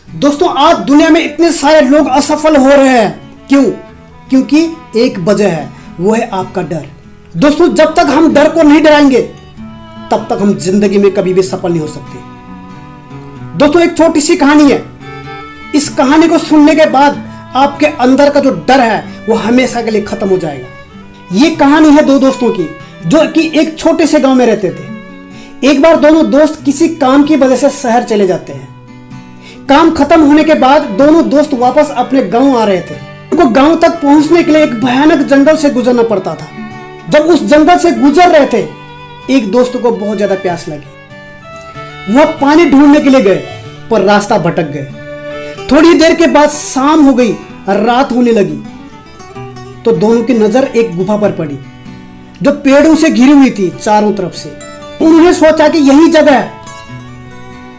दोस्तों आज दुनिया में इतने सारे लोग असफल हो रहे हैं, क्यों? क्योंकि एक वजह है, वो है आपका डर। दोस्तों जब तक हम डर को नहीं डराएंगे तब तक हम जिंदगी में कभी भी सफल नहीं हो सकते। दोस्तों एक छोटी सी कहानी है, इस कहानी को सुनने के बाद आपके अंदर का जो डर है वो हमेशा के लिए खत्म हो जाएगा। ये कहानी है दो दोस्तों की जो कि एक छोटे से गांव में रहते थे। एक बार दोनों दोस्त किसी काम की वजह से शहर चले जाते हैं। काम खत्म होने के बाद दोनों दोस्त वापस अपने गांव आ रहे थे। उनको गांव तक पहुंचने के लिए एक भयानक जंगल से गुजरना पड़ता था। जब उस जंगल से गुजर रहे थे, एक दोस्त को बहुत ज्यादा प्यास लगी। वह पानी ढूंढने के लिए गए पर रास्ता भटक गए। थोड़ी देर के बाद शाम हो गई, रात होने लगी तो दोनों की नजर एक गुफा पर पड़ी जो पेड़ों से घिरी हुई थी चारों तरफ से। उन्होंने सोचा कि यही जगह है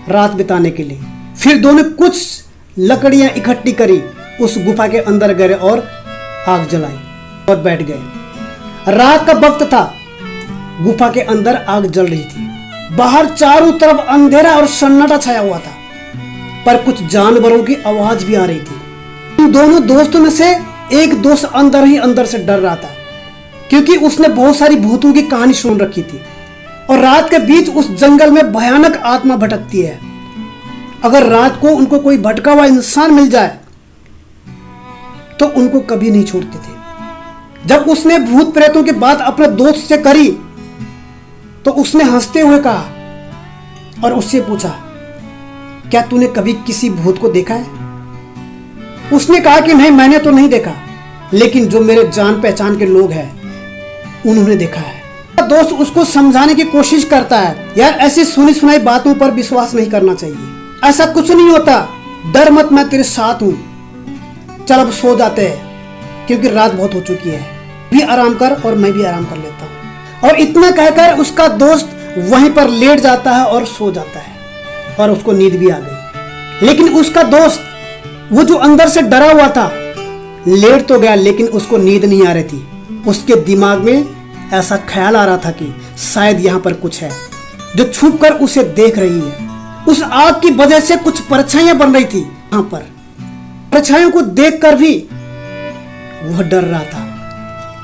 रात बिताने के लिए। फिर दोनों कुछ लकड़ियां इकट्ठी करी, उस गुफा के अंदर गए और आग जलाई और बैठ गए। रात का वक्त था, गुफा के अंदर आग जल रही थी। बाहर चारों तरफ अंधेरा और सन्नाटा छाया हुआ था, पर कुछ जानवरों की आवाज भी आ रही थी। उन दोनों दोस्तों में से एक दोस्त अंदर ही अंदर से डर रहा था, क्योंकि उसने बहुत सारी भूतों की कहानी सुन रखी थी और रात के बीच उस जंगल में भयानक आत्मा भटकती है। अगर रात को उनको कोई भटका हुआ इंसान मिल जाए तो उनको कभी नहीं छोड़ते थे। जब उसने भूत प्रेतों की बात अपने दोस्त से करी तो उसने हंसते हुए कहा और उससे पूछा, क्या तूने कभी किसी भूत को देखा है? उसने कहा कि नहीं, मैंने तो नहीं देखा, लेकिन जो मेरे जान पहचान के लोग हैं उन्होंने देखा है। दोस्त उसको समझाने की कोशिश करता है, यार ऐसी सुनी सुनाई बातों पर विश्वास नहीं करना चाहिए, ऐसा कुछ नहीं होता, डर मत, मैं तेरे साथ हूं। चल अब सो जाते हैं क्योंकि रात बहुत हो चुकी है, भी आराम कर और मैं भी आराम कर लेता हूं। और इतना कहकर उसका दोस्त वहीं पर लेट जाता है और सो जाता है और उसको नींद भी आ गई। लेकिन उसका दोस्त वो जो अंदर से डरा हुआ था लेट तो गया, लेकिन उसको नींद नहीं आ रही थी। उसके दिमाग में ऐसा ख्याल आ रहा था कि शायद यहाँ पर कुछ है जो छुप कर उसे देख रही है। उस आग की वजह से कुछ परछाइयां बन रही थी। यहाँ पर परछाइयों को देखकर भी वह डर रहा था।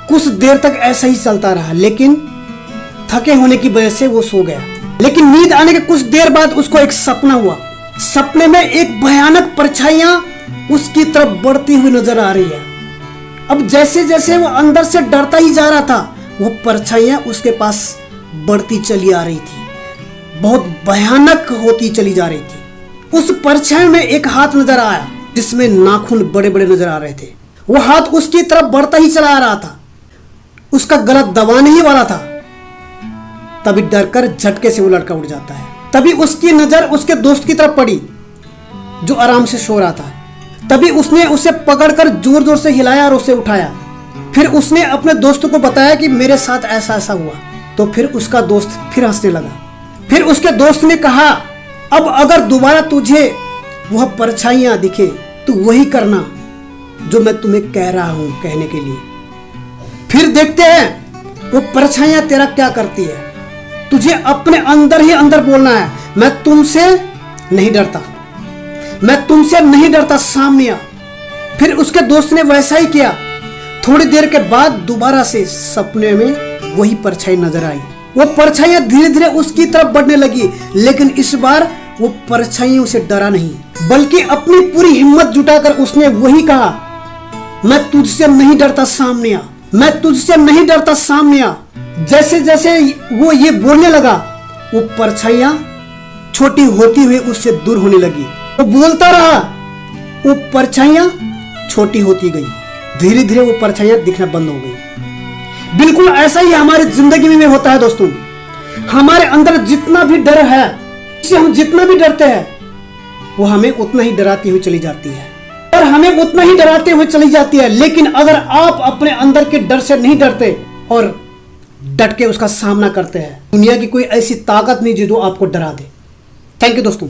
कुछ देर तक ऐसा ही चलता रहा, लेकिन थके होने की वजह से वो सो गया। लेकिन नींद आने के कुछ देर बाद उसको एक सपना हुआ। सपने में एक भयानक परछाइयां उसकी तरफ बढ़ती हुई नजर आ रही है। अब जैसे जैसे वो अंदर से डरता ही जा रहा था, वो परछाइयां उसके पास बढ़ती चली आ रही थी, बहुत भयानक होती चली जा रही थी। उस परछाई में एक हाथ नजर आया जिसमें नाखून बड़े बड़े नजर आ रहे थे। वो हाथ उसकी तरफ बढ़ता ही चला आ रहा था, उसका गला दबाने ही वाला था। तभी डरकर झटके से वो लड़का उठ जाता है। तभी उसकी नजर उसके दोस्त की तरफ पड़ी जो आराम से सो रहा था। तभी उसने उसे पकड़कर जोर जोर से हिलाया और उसे उठाया। फिर उसने अपने दोस्त को बताया कि मेरे साथ ऐसा ऐसा हुआ। तो फिर उसका दोस्त फिर हंसने लगा। फिर उसके दोस्त ने कहा, अब अगर दोबारा तुझे वह परछाइयां दिखे तो वही करना जो मैं तुम्हें कह रहा हूं कहने के लिए। फिर देखते हैं वो परछाइयां तेरा क्या करती है। तुझे अपने अंदर ही अंदर बोलना है, मैं तुमसे नहीं डरता, मैं तुमसे नहीं डरता, सामने आ। फिर उसके दोस्त ने वैसा ही किया। थोड़ी देर के बाद दोबारा से सपने में वही परछाई नजर आई। वो परछाइयां धीरे धीरे उसकी तरफ बढ़ने लगी, लेकिन इस बार वो परछाइयां उसे डरा नहीं, बल्कि अपनी पूरी हिम्मत जुटाकर उसने वही कहा, मैं तुझसे नहीं डरता, सामने आ, मैं तुझसे नहीं डरता, सामने आ। जैसे जैसे वो ये बोलने लगा, वो परछाइयां छोटी होती हुई उससे दूर होने लगी। वो बोलता रहा, वो परछाइयां छोटी होती गई। धीरे धीरे वो परछाइयां दिखना बंद हो गई। बिल्कुल ऐसा ही हमारी जिंदगी में होता है दोस्तों। हमारे अंदर जितना भी डर है, इससे हम जितना भी डरते हैं, वो हमें उतना ही डराती हुई चली जाती है और हमें उतना ही डराते हुए चली जाती है। लेकिन अगर आप अपने अंदर के डर से नहीं डरते और डट के उसका सामना करते हैं, दुनिया की कोई ऐसी ताकत नहीं जो आपको डरा दे। थैंक यू दोस्तों।